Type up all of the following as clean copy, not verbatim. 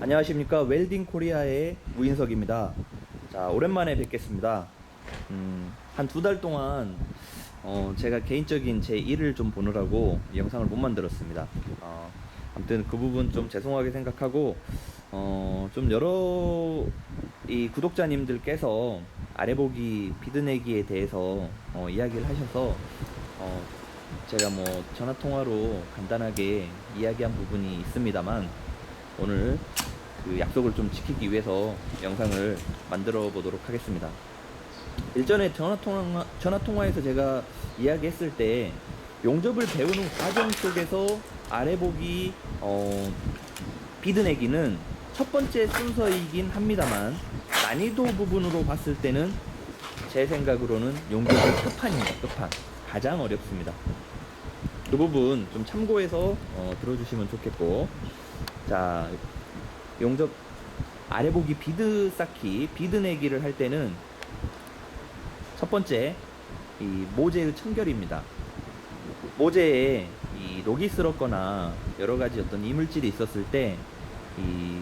안녕하십니까. 웰딩 코리아의 우인석입니다. 자, 오랜만에 뵙겠습니다. 한 두 달 동안 제가 개인적인 제 일을 좀 보느라고 영상을 못 만들었습니다. 아무튼 그 부분 좀 죄송하게 생각하고 좀 여러 이 구독자님들께서 아래보기 비드내기에 대해서 이야기를 하셔서 제가 뭐 전화통화로 간단하게 이야기한 부분이 있습니다만, 오늘 그 약속을 좀 지키기 위해서 영상을 만들어 보도록 하겠습니다. 일전에 전화통화에서 제가 이야기했을 때 용접을 배우는 과정 속에서 아래보기 비드내기는 첫 번째 순서이긴 합니다만, 난이도 부분으로 봤을 때는 제 생각으로는 용접의 끝판입니다. 끝판. 가장 어렵습니다. 그 부분 좀 참고해서 들어주시면 좋겠고, 자, 용접 아래보기 비드 쌓기, 비드 내기를 할 때는 첫 번째 이 모재의 청결입니다. 모재에 이 녹이 슬었거나 여러 가지 어떤 이물질이 있었을 때 이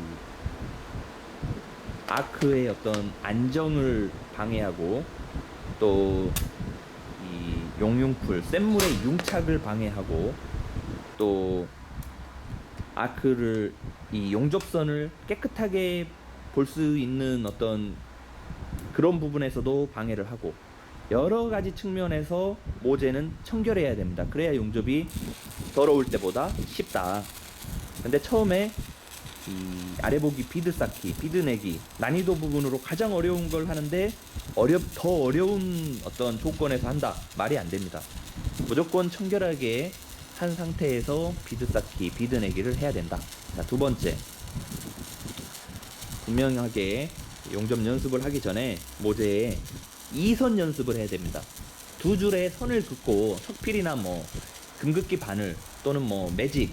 아크의 어떤 안정을 방해하고, 또 이 용융풀, 센물의 융착을 방해하고, 또 아크를 이 용접선을 깨끗하게 볼 수 있는 어떤 그런 부분에서도 방해를 하고, 여러 가지 측면에서 모재는 청결해야 됩니다. 그래야 용접이 더러울 때보다 쉽다. 근데 처음에 이 아래보기 비드 쌓기, 비드 내기 난이도 부분으로 가장 어려운 걸 하는데 더 어려운 어떤 조건에서 한다, 말이 안 됩니다. 무조건 청결하게 한 상태에서 비드 쌓기, 비드 내기를 해야 된다. 자, 두 번째, 분명하게 용접 연습을 하기 전에 모재에 2선 연습을 해야 됩니다. 두 줄에 선을 긋고 석필이나 뭐 금긋기 바늘 또는 뭐 매직,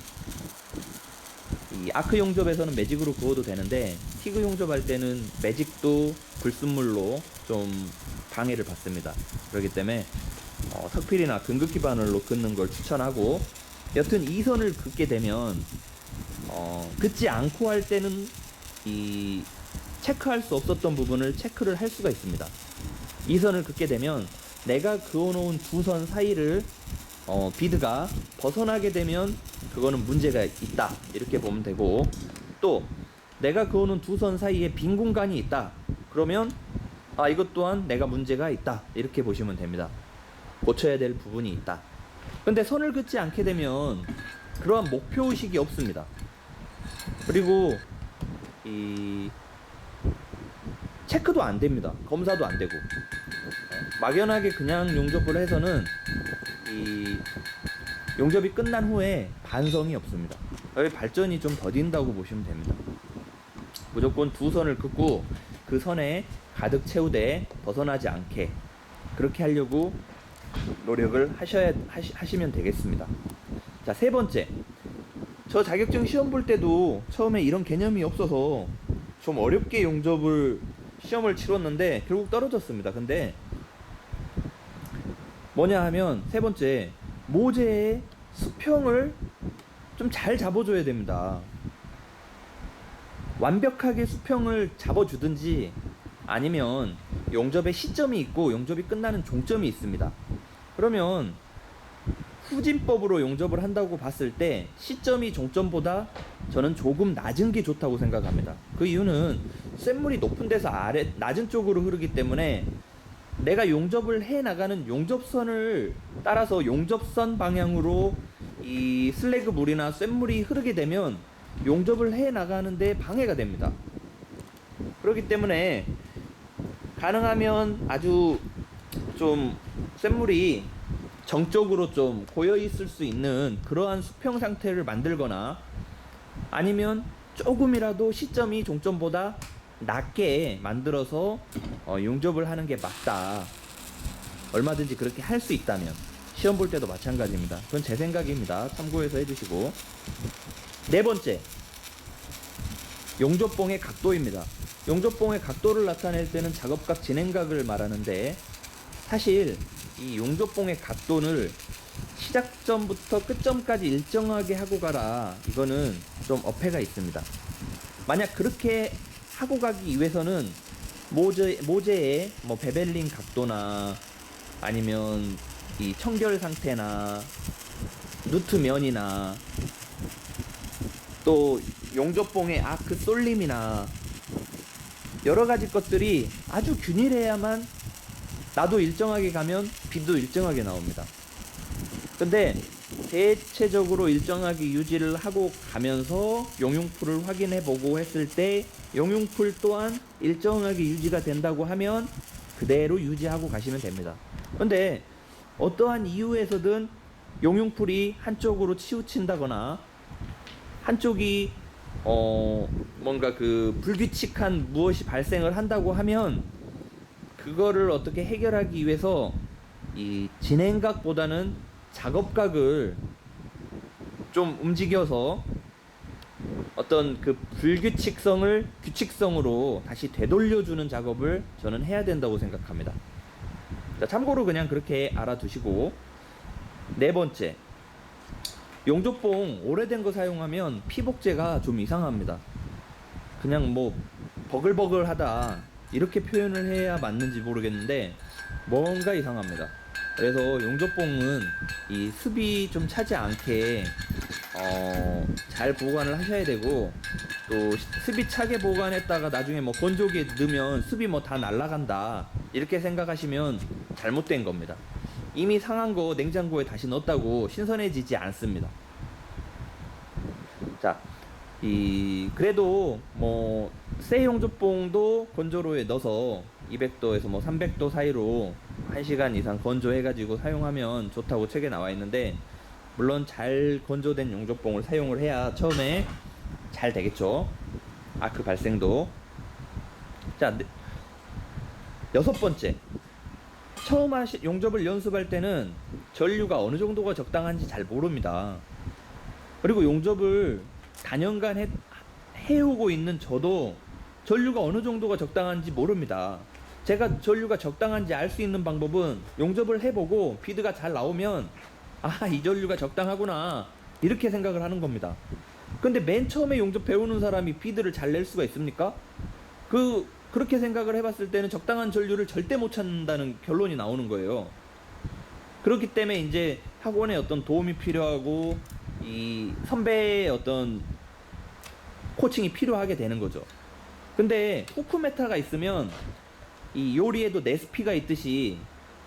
이 아크 용접에서는 매직으로 그어도 되는데 티그 용접할 때는 매직도 불순물로 좀 방해를 받습니다. 그렇기 때문에 석필이나 금긋기 바늘로 긋는 걸 추천하고, 여튼 2선을 긋게 되면 긋지 않고 할 때는 이 체크할 수 없었던 부분을 체크를 할 수가 있습니다. 2선을 긋게 되면 내가 그어놓은 두 선 사이를 비드가 벗어나게 되면 그거는 문제가 있다, 이렇게 보면 되고, 또 내가 그어놓은 두 선 사이에 빈 공간이 있다, 그러면 이것 또한 내가 문제가 있다, 이렇게 보시면 됩니다. 고쳐야 될 부분이 있다. 근데 선을 긋지 않게 되면 그러한 목표의식이 없습니다. 그리고 이 체크도 안 됩니다. 검사도 안 되고, 막연하게 그냥 용접을 해서는 이 용접이 끝난 후에 반성이 없습니다. 발전이 좀 더딘다고 보시면 됩니다. 무조건 두 선을 긋고 그 선에 가득 채우되 벗어나지 않게 그렇게 하려고 노력을 하시면 되겠습니다. 자, 세 번째, 저 자격증 시험 볼 때도 처음에 이런 개념이 없어서 좀 어렵게 용접을 시험을 치렀는데 결국 떨어졌습니다. 근데 뭐냐 하면, 세 번째, 모재의 수평을 좀 잘 잡아줘야 됩니다. 완벽하게 수평을 잡아주든지, 아니면 용접의 시점이 있고 용접이 끝나는 종점이 있습니다. 그러면 후진법으로 용접을 한다고 봤을 때 시점이 종점보다 저는 조금 낮은 게 좋다고 생각합니다. 그 이유는 쇳물이 높은 데서 낮은 쪽으로 흐르기 때문에 내가 용접을 해 나가는 용접선을 따라서 용접선 방향으로 이 슬래그 물이나 쇳물이 흐르게 되면 용접을 해 나가는데 방해가 됩니다. 그렇기 때문에 가능하면 아주 좀 쇳물이 정적으로 좀 고여 있을 수 있는 그러한 수평 상태를 만들거나, 아니면 조금이라도 시점이 종점보다 낮게 만들어서 용접을 하는 게 맞다. 얼마든지 그렇게 할 수 있다면. 시험 볼 때도 마찬가지입니다. 그건 제 생각입니다. 참고해서 해주시고. 네 번째, 용접봉의 각도입니다. 용접봉의 각도를 나타낼 때는 작업각 진행각을 말하는데, 사실 이 용접봉의 각도를 시작점부터 끝점까지 일정하게 하고 가라, 이거는 좀 어폐가 있습니다. 만약 그렇게 하고 가기 위해서는 모재의 뭐 베벨링 각도나 아니면 이 청결 상태나 누트면이나 또 용접봉의 아크 쏠림이나 여러 가지 것들이 아주 균일해야만 나도 일정하게 가면 비도 일정하게 나옵니다. 근데 대체적으로 일정하게 유지를 하고 가면서 용융풀을 확인해 보고 했을 때 용융풀 또한 일정하게 유지가 된다고 하면 그대로 유지하고 가시면 됩니다. 근데 어떠한 이유에서든 용융풀이 한쪽으로 치우친다거나 한쪽이 뭔가 그 불규칙한 무엇이 발생을 한다고 하면 그거를 어떻게 해결하기 위해서 이 진행각보다는 작업각을 좀 움직여서 어떤 그 불규칙성을 규칙성으로 다시 되돌려주는 작업을 저는 해야 된다고 생각합니다. 자, 참고로 그냥 그렇게 알아두시고, 네 번째, 용접봉 오래된 거 사용하면 피복제가 좀 이상합니다. 그냥 뭐 버글버글하다 이렇게 표현을 해야 맞는지 모르겠는데 뭔가 이상합니다. 그래서 용접봉은 이 습이 좀 차지 않게 잘 보관을 하셔야 되고, 또 습이 차게 보관했다가 나중에 뭐 건조기에 넣으면 습이 뭐 다 날아간다 이렇게 생각하시면 잘못된 겁니다. 이미 상한 거 냉장고에 다시 넣었다고 신선해지지 않습니다. 자, 그래도 뭐 새 용접봉도 건조로에 넣어서 200도에서 뭐 300도 사이로 1시간 이상 건조해가지고 사용하면 좋다고 책에 나와 있는데, 물론 잘 건조된 용접봉을 사용을 해야 처음에 잘 되겠죠. 아크 발생도. 자, 여섯 번째, 처음 용접을 연습할 때는 전류가 어느 정도가 적당한지 잘 모릅니다. 그리고 용접을 단연간 해오고 있는 저도 전류가 어느 정도가 적당한지 모릅니다. 제가 전류가 적당한지 알 수 있는 방법은 용접을 해보고 비드가 잘 나오면 아, 이 전류가 적당하구나 이렇게 생각을 하는 겁니다. 근데 맨 처음에 용접 배우는 사람이 비드를 잘 낼 수가 있습니까? 그렇게 생각을 해봤을 때는 적당한 전류를 절대 못 찾는다는 결론이 나오는 거예요. 그렇기 때문에 이제 학원에 어떤 도움이 필요하고 이 선배의 어떤 코칭이 필요하게 되는 거죠. 근데 후크메타가 있으면 이 요리에도 레시피가 있듯이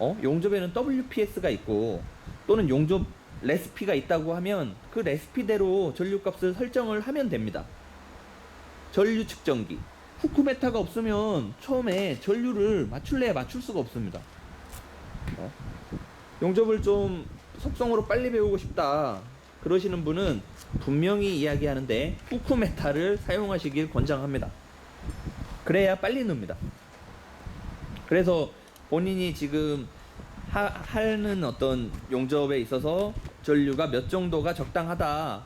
용접에는 WPS가 있고 또는 용접 레시피가 있다고 하면 그 레시피대로 전류값을 설정을 하면 됩니다. 전류 측정기. 후크메타가 없으면 처음에 전류를 맞출래야 맞출 수가 없습니다. 용접을 좀 속성으로 빨리 배우고 싶다 그러시는 분은 분명히 이야기하는데 후크메타를 사용하시길 권장합니다. 그래야 빨리 늡니다. 그래서 본인이 지금 하는 어떤 용접에 있어서 전류가 몇 정도가 적당하다,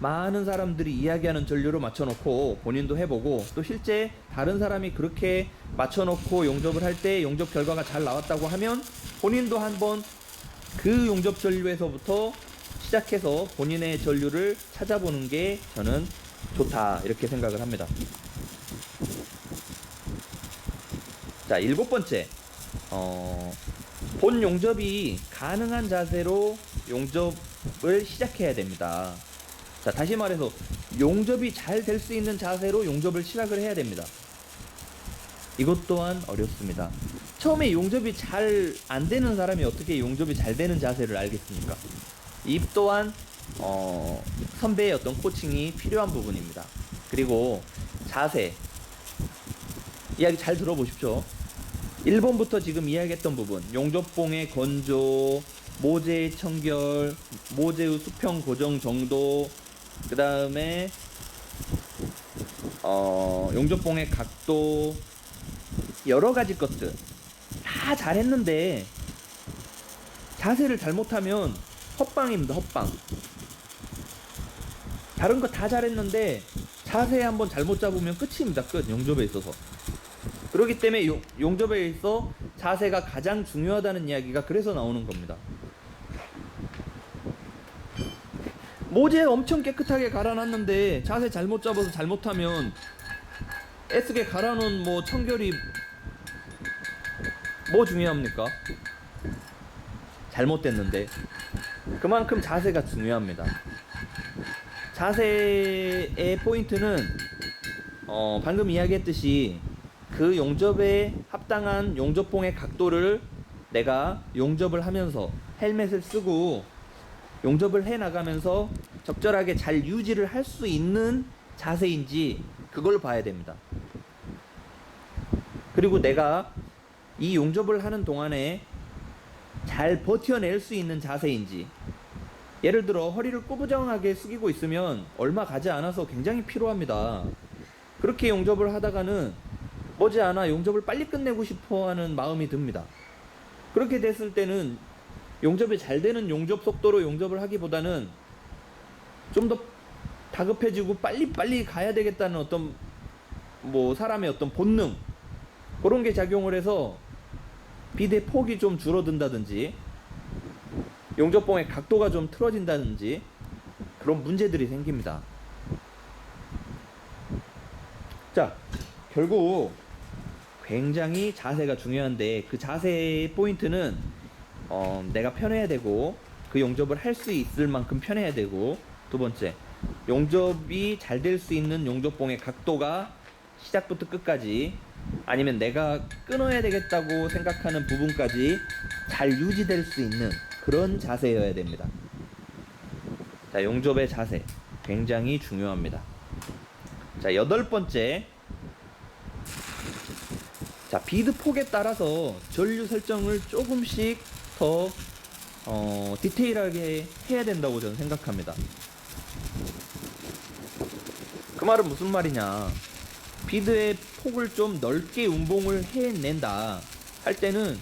많은 사람들이 이야기하는 전류로 맞춰놓고 본인도 해보고 또 실제 다른 사람이 그렇게 맞춰놓고 용접을 할 때 용접 결과가 잘 나왔다고 하면 본인도 한번 그 용접 전류에서부터 시작해서 본인의 전류를 찾아보는 게 저는 좋다 이렇게 생각을 합니다. 자, 일곱 번째, 본 용접이 가능한 자세로 용접을 시작해야 됩니다. 자, 다시 말해서 용접이 잘 될 수 있는 자세로 용접을 시작을 해야 됩니다. 이것 또한 어렵습니다. 처음에 용접이 잘 안 되는 사람이 어떻게 용접이 잘 되는 자세를 알겠습니까? 이 또한 선배의 어떤 코칭이 필요한 부분입니다. 그리고 자세 이야기 잘 들어보십시오. 1번부터 지금 이야기했던 부분, 용접봉의 건조, 모재의 청결, 모재의 수평 고정 정도, 그 다음에 용접봉의 각도, 여러 가지 것들 다 잘했는데 자세를 잘못하면 헛방입니다. 헛방. 다른 거 다 잘했는데 자세 한번 잘못 잡으면 끝입니다. 끝. 용접에 있어서. 그렇기 때문에 용접에 있어 자세가 가장 중요하다는 이야기가 그래서 나오는 겁니다. 모재 엄청 깨끗하게 갈아놨는데 자세 잘못 잡아서 잘못하면 애쓰게 갈아놓은 뭐 청결이 뭐 중요합니까? 잘못됐는데. 그만큼 자세가 중요합니다. 자세의 포인트는 방금 이야기했듯이 그 용접에 합당한 용접봉의 각도를 내가 용접을 하면서 헬멧을 쓰고 용접을 해 나가면서 적절하게 잘 유지를 할 수 있는 자세인지 그걸 봐야 됩니다. 그리고 내가 이 용접을 하는 동안에 잘 버텨낼 수 있는 자세인지. 예를 들어 허리를 꾸부정하게 숙이고 있으면 얼마 가지 않아서 굉장히 피로합니다. 그렇게 용접을 하다가는 머지않아 용접을 빨리 끝내고 싶어 하는 마음이 듭니다. 그렇게 됐을 때는 용접이 잘 되는 용접 속도로 용접을 하기보다는 좀 더 다급해지고 빨리 가야 되겠다는 어떤 뭐 사람의 어떤 본능, 그런 게 작용을 해서 비대 폭이 좀 줄어든다든지 용접봉의 각도가 좀 틀어진다든지 그런 문제들이 생깁니다. 자, 결국 굉장히 자세가 중요한데 그 자세의 포인트는 내가 편해야 되고 그 용접을 할 수 있을 만큼 편해야 되고, 두 번째, 용접이 잘 될 수 있는 용접봉의 각도가 시작부터 끝까지, 아니면 내가 끊어야 되겠다고 생각하는 부분까지 잘 유지될 수 있는 그런 자세여야 됩니다. 자, 용접의 자세 굉장히 중요합니다. 자, 여덟 번째, 자, 비드 폭에 따라서 전류 설정을 조금씩 더 디테일하게 해야 된다고 저는 생각합니다. 그 말은 무슨 말이냐, 비드의 폭을 좀 넓게 운봉을 해낸다 할 때는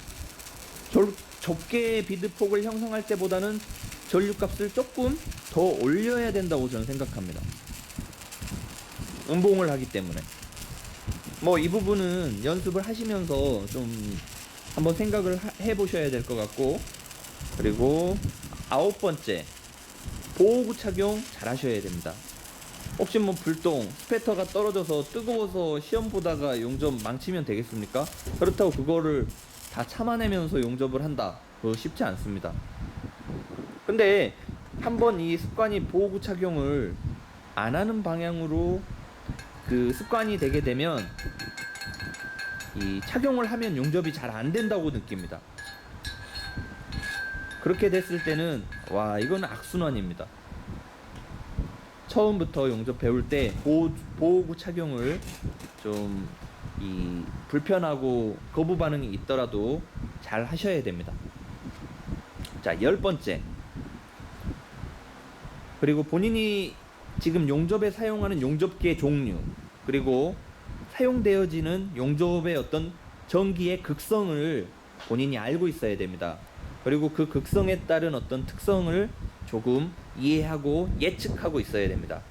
좁게 비드 폭을 형성할 때보다는 전류값을 조금 더 올려야 된다고 저는 생각합니다. 운봉을 하기 때문에. 뭐 이 부분은 연습을 하시면서 좀 한번 생각을 해보셔야 될 것 같고, 그리고 아홉 번째, 보호구 착용 잘 하셔야 됩니다. 혹시 뭐 불똥, 스패터가 떨어져서 뜨거워서 시험 보다가 용접 망치면 되겠습니까? 그렇다고 그거를 다 참아내면서 용접을 한다, 그거 쉽지 않습니다. 근데 한번 이 습관이 보호구 착용을 안 하는 방향으로 그 습관이 되게 되면 이 착용을 하면 용접이 잘 안 된다고 느낍니다. 그렇게 됐을 때는 와, 이건 악순환입니다. 처음부터 용접 배울 때 보호구 착용을 좀 불편하고 거부 반응이 있더라도 잘 하셔야 됩니다. 자, 열 번째, 그리고 본인이 지금 용접에 사용하는 용접기의 종류, 그리고 사용되어지는 용접의 어떤 전기의 극성을 본인이 알고 있어야 됩니다. 그리고 그 극성에 따른 어떤 특성을 조금 이해하고 예측하고 있어야 됩니다.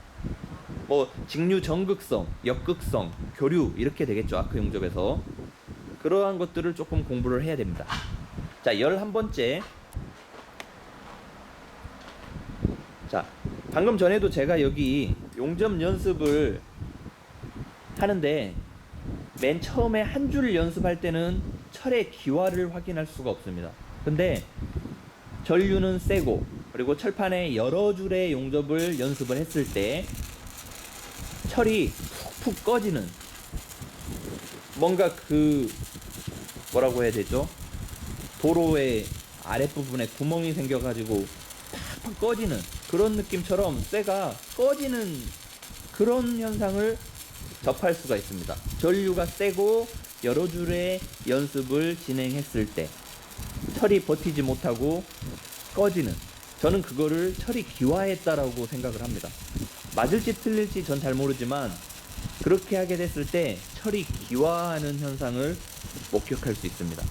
뭐 직류 전극성, 역극성, 교류 이렇게 되겠죠, 아크 용접에서. 그러한 것들을 조금 공부를 해야 됩니다. 자, 11번째. 자, 방금 전에도 제가 여기 용접 연습을 하는데 맨 처음에 한 줄 연습할 때는 철의 기화를 확인할 수가 없습니다. 근데 전류는 세고, 그리고 철판에 여러 줄의 용접을 연습을 했을 때 철이 푹푹 꺼지는, 뭔가 뭐라고 해야 되죠? 도로의 아랫부분에 구멍이 생겨가지고 팍팍 꺼지는 그런 느낌처럼 쇠가 꺼지는 그런 현상을 접할 수가 있습니다. 전류가 세고 여러 줄의 연습을 진행했을 때 철이 버티지 못하고 꺼지는, 저는 그거를 철이 기화했다라고 생각을 합니다. 맞을지 틀릴지 전 잘 모르지만 그렇게 하게 됐을 때 철이 기화하는 현상을 목격할 수 있습니다.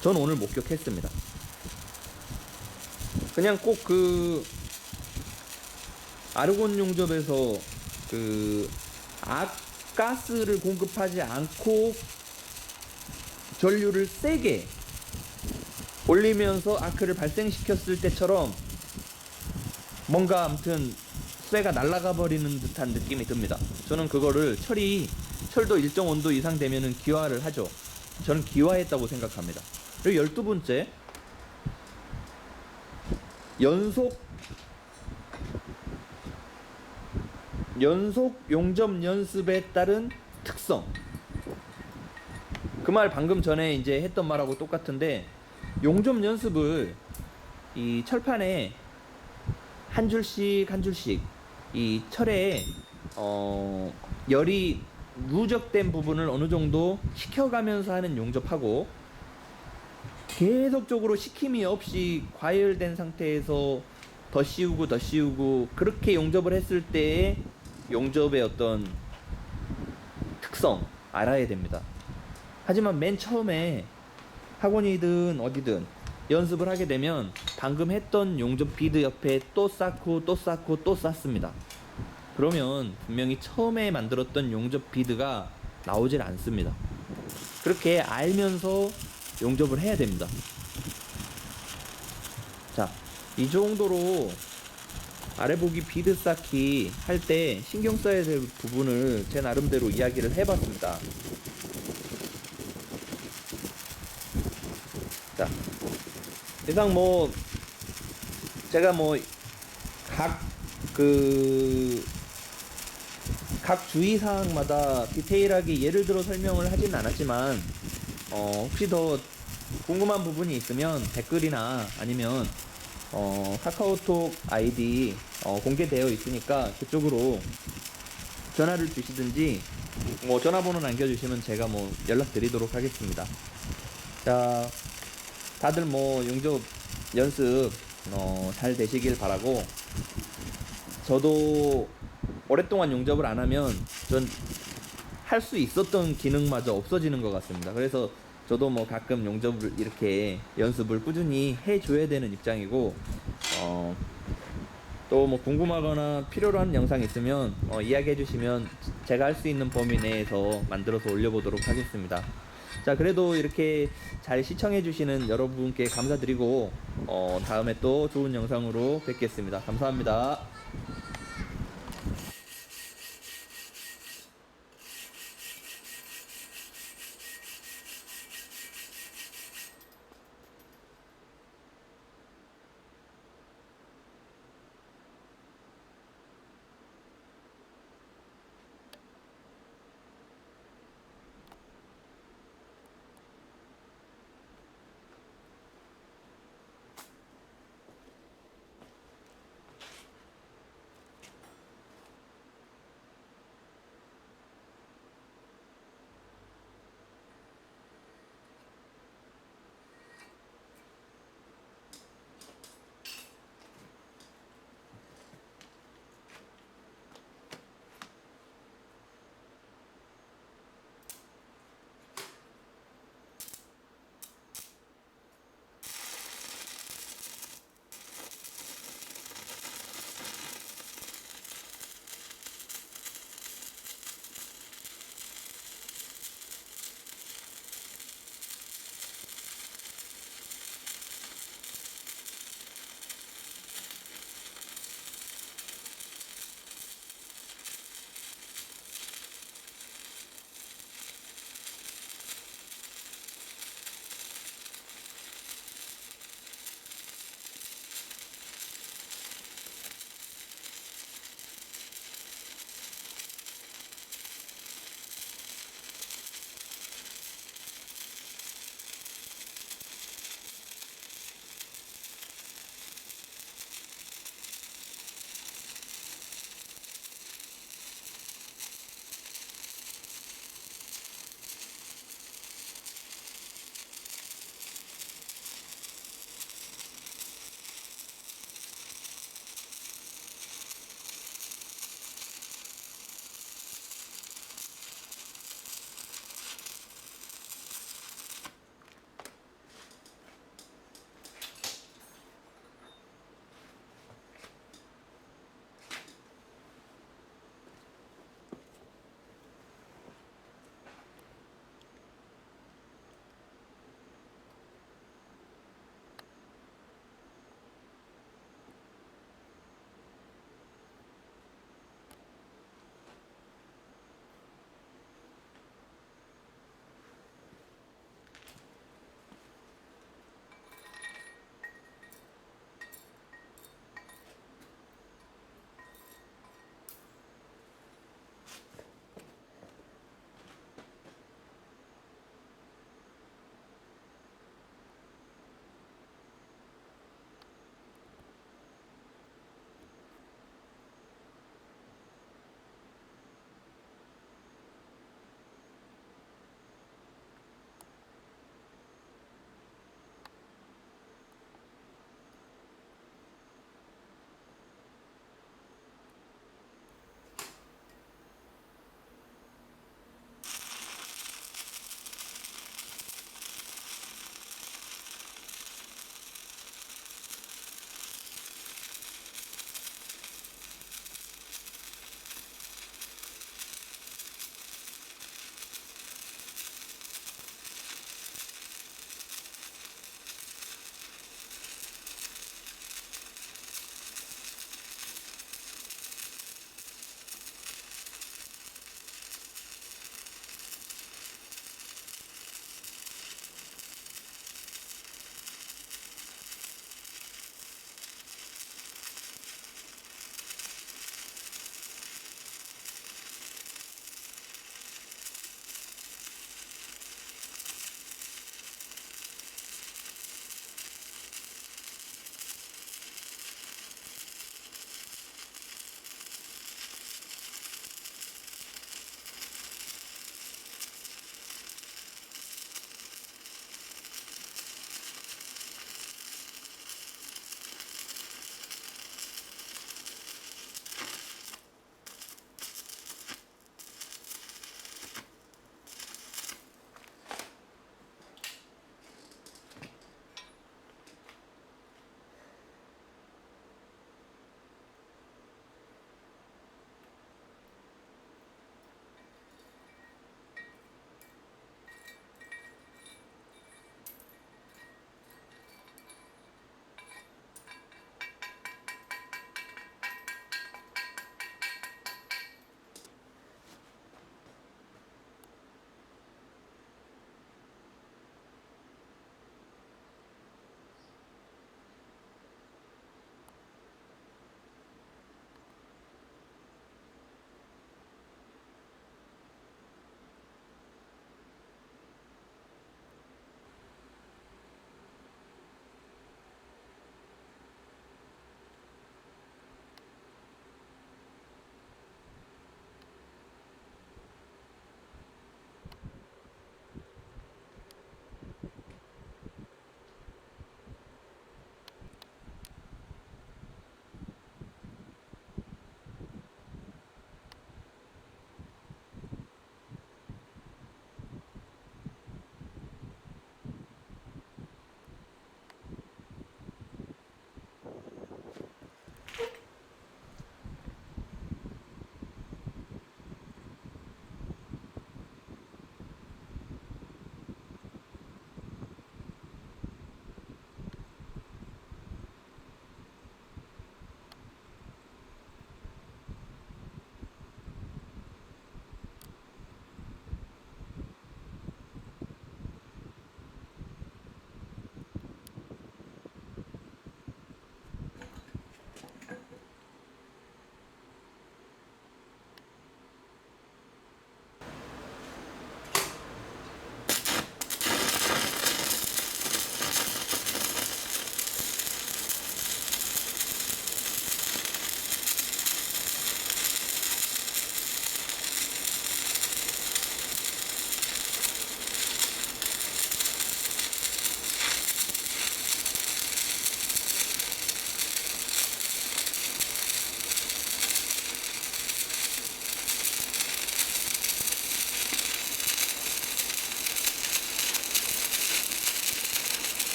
전 오늘 목격했습니다. 그냥 꼭 아르곤 용접에서 가스를 공급하지 않고 전류를 세게 올리면서 아크를 발생시켰을 때처럼 뭔가 아무튼 쇠가 날아가 버리는 듯한 느낌이 듭니다. 저는 그거를 철도 일정 온도 이상 되면은 기화를 하죠. 저는 기화했다고 생각합니다. 그리고 12번째, 연속 용접 연습에 따른 특성. 그 말 방금 전에 이제 했던 말하고 똑같은데, 용접 연습을 이 철판에 한 줄씩 한 줄씩 이 철에 열이 누적된 부분을 어느 정도 식혀가면서 하는 용접하고, 계속적으로 식힘이 없이 과열된 상태에서 더 씌우고 그렇게 용접을 했을 때의 용접의 어떤 특성 알아야 됩니다. 하지만 맨 처음에 학원이든 어디든 연습을 하게 되면 방금 했던 용접 비드 옆에 또 쌓고 또 쌓습니다. 그러면 분명히 처음에 만들었던 용접 비드가 나오질 않습니다. 그렇게 알면서 용접을 해야 됩니다. 자, 이 정도로 아래 보기 비드 쌓기 할 때 신경 써야 될 부분을 제 나름대로 이야기를 해봤습니다. 자, 이상 제가 각 주의사항마다 디테일하게 예를 들어 설명을 하진 않았지만, 혹시 더 궁금한 부분이 있으면 댓글이나 아니면 카카오톡 아이디 공개되어 있으니까 그쪽으로 전화를 주시든지 전화번호 남겨주시면 제가 연락드리도록 하겠습니다. 자, 다들 용접 연습 잘 되시길 바라고, 저도 오랫동안 용접을 안 하면 전 할 수 있었던 기능마저 없어지는 것 같습니다. 그래서 저도 가끔 용접을 이렇게 연습을 꾸준히 해줘야 되는 입장이고, 또 궁금하거나 필요로 하는 영상 있으면 이야기해 주시면 제가 할 수 있는 범위 내에서 만들어서 올려보도록 하겠습니다. 자, 그래도 이렇게 잘 시청해 주시는 여러분께 감사드리고, 다음에 또 좋은 영상으로 뵙겠습니다. 감사합니다.